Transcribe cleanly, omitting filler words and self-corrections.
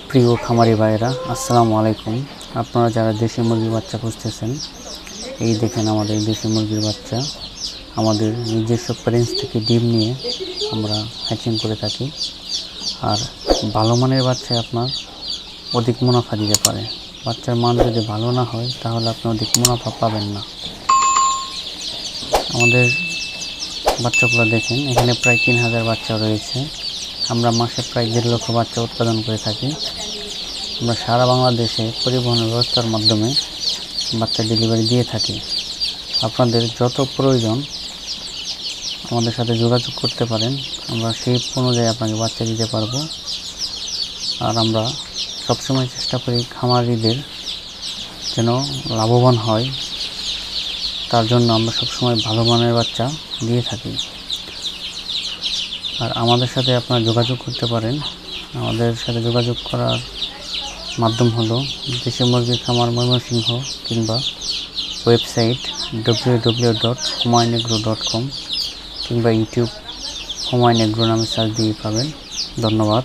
প্রিয় খামারি ভাইয়েরা, আসসালামু আলাইকুম। আপনারা যারা দেশি মুরগির বাচ্চা খুঁজতেছেন, এই দেখেন আমাদের দেশি মুরগির বাচ্চা। আমাদের নিজস্ব প্যারেন্টস থেকে ডিম নিয়ে আমরা হ্যাচিং করে থাকি। আর ভালো মানের বাচ্চায় আপনার অধিক মুনাফা দিতে পারে। বাচ্চার মান যদি ভালো না হয় তাহলে আপনি অধিক মুনাফা পাবেন না। আমাদের বাচ্চাগুলো দেখেন, এখানে প্রায় 3000 বাচ্চা রয়েছে। আমরা মাসে প্রায় 1.5 লক্ষ বাচ্চা উৎপাদন করে থাকি। আমরা সারা বাংলাদেশে পরিবহন ব্যবস্থার মাধ্যমে বাচ্চা ডেলিভারি দিয়ে থাকি। আপনাদের যত প্রয়োজন আমাদের সাথে যোগাযোগ করতে পারেন, আমরা সেই অনুযায়ী আপনাকে বাচ্চা দিতে পারবো। আর আমরা সবসময় চেষ্টা করি খামারিদের যেন লাভবান হয়, তার জন্য আমরা সবসময় ভালো মানের বাচ্চা দিয়ে থাকি। আর আমাদের সাথে আপনারা যোগাযোগ করতে পারেন। আমাদের সাথে যোগাযোগ করার মাধ্যম হলো দেশি মুরগির খামার ময়মনসিংহ, কিংবা ওয়েবসাইট www.humayunagro.com, কিংবা ইউটিউব হুমায়ুন এগ্রো নামে সার্চ দিয়ে পাবেন। ধন্যবাদ।